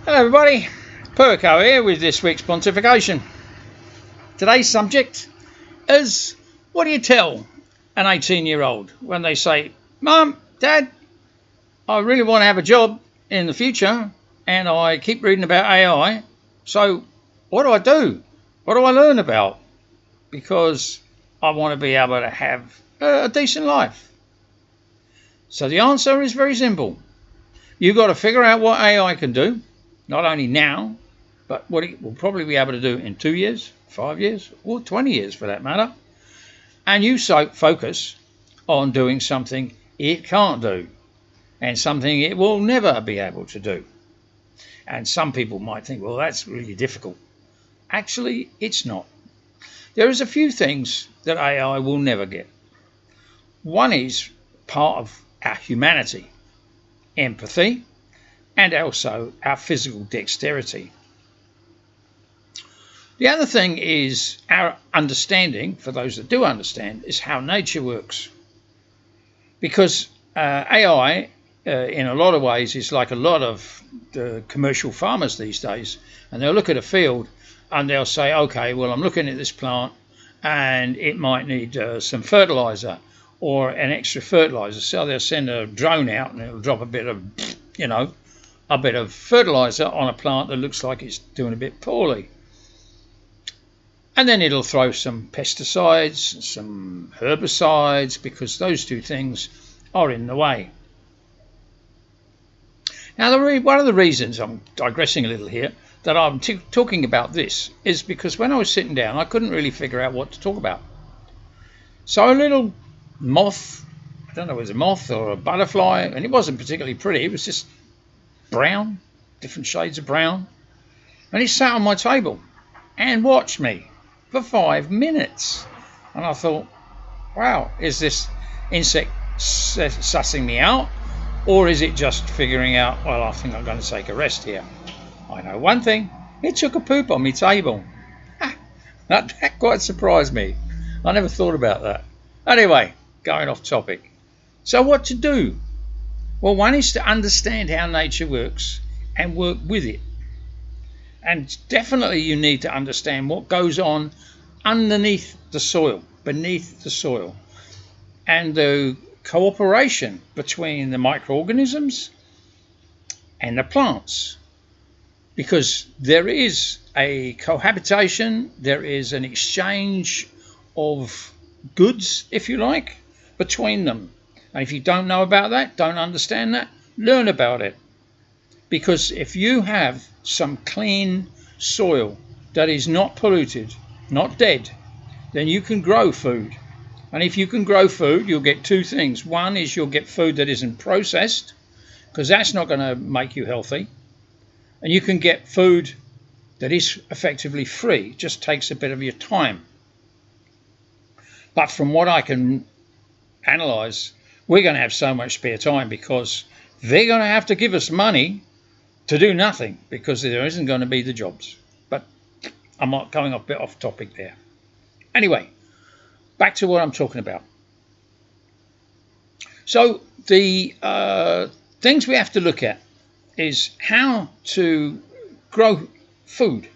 Hello everybody, Perco here with this week's pontification. Today's subject is, what do you tell an 18-year-old when they say, Mum, Dad, I really want to have a job in the future and I keep reading about AI, so what do I do? What do I learn about? Because I want to be able to have a decent life. So the answer is very simple. You've got to figure out what AI can do, not only now, but what it will probably be able to do in 2 years, 5 years, or 20 years for that matter. And you focus on doing something it can't do and something it will never be able to do. And some people might think, well, that's really difficult. Actually, it's not. There is a few things that AI will never get. One is part of our humanity, empathy, and also our physical dexterity. The other thing is our understanding, for those that do understand, is how nature works. Because AI, in a lot of ways, is like a lot of the commercial farmers these days. And they'll look at a field and they'll say, okay, well, I'm looking at this plant and it might need some fertilizer or an extra fertilizer. So they'll send a drone out and it'll drop a bit of, a bit of fertilizer on a plant that looks like it's doing a bit poorly. And then it'll throw some pesticides, some herbicides, because those two things are in the way. Now, one of the reasons I'm digressing a little here that I'm talking about this is because when I was sitting down, I couldn't really figure out what to talk about. So a little moth, I don't know if it was a moth or a butterfly, and it wasn't particularly pretty, it was just brown, different shades of brown, and it sat on my table and watched me for 5 minutes. And I thought, wow, is this insect sussing me out, or is it just figuring out, well, I think I'm going to take a rest here? I know one thing, it took a poop on my table. That quite surprised me. I never thought about that. Anyway, going off topic. So what to do? Well, one is to understand how nature works and work with it. And definitely you need to understand what goes on underneath the soil, beneath the soil, and the cooperation between the microorganisms and the plants. Because there is a cohabitation, there is an exchange of goods, if you like, between them. And if you don't know about that, don't understand that, learn about it. Because if you have some clean soil that is not polluted, not dead, then you can grow food. And if you can grow food, you'll get two things. One is you'll get food that isn't processed, because that's not going to make you healthy. And you can get food that is effectively free, it just takes a bit of your time. But from what I can analyse, we're going to have so much spare time because they're going to have to give us money to do nothing because there isn't going to be the jobs. But I'm not going a bit off topic there. Anyway, back to what I'm talking about. So the things we have to look at is how to grow food,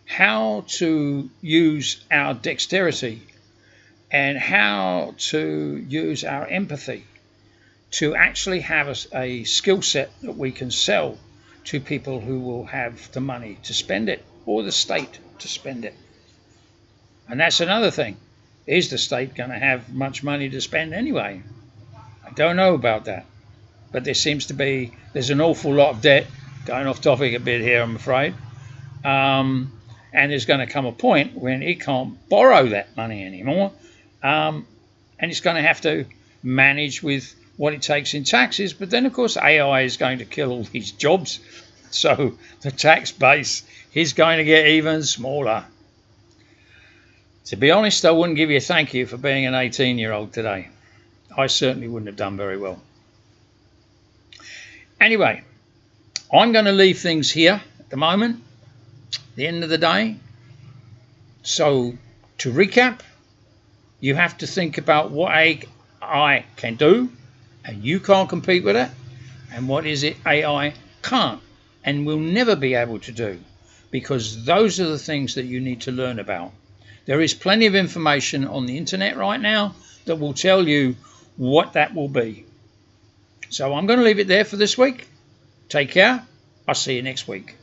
how to use our dexterity, and how to use our empathy to actually have a skill set that we can sell to people who will have the money to spend it, or the state to spend it. And that's another thing. Is the state going to have much money to spend anyway? I don't know about that. But there's an awful lot of debt, going off topic a bit here, I'm afraid. And there's going to come a point when it can't borrow that money anymore. And it's going to have to manage with what it takes in taxes. But then, of course, AI is going to kill all these jobs. So the tax base is going to get even smaller. To be honest, I wouldn't give you a thank you for being an 18-year-old today. I certainly wouldn't have done very well. Anyway, I'm going to leave things here at the moment, the end of the day. So to recap, you have to think about what AI can do and you can't compete with it, and what is it AI can't and will never be able to do, because those are the things that you need to learn about. There is plenty of information on the internet right now that will tell you what that will be. So I'm going to leave it there for this week. Take care. I'll see you next week.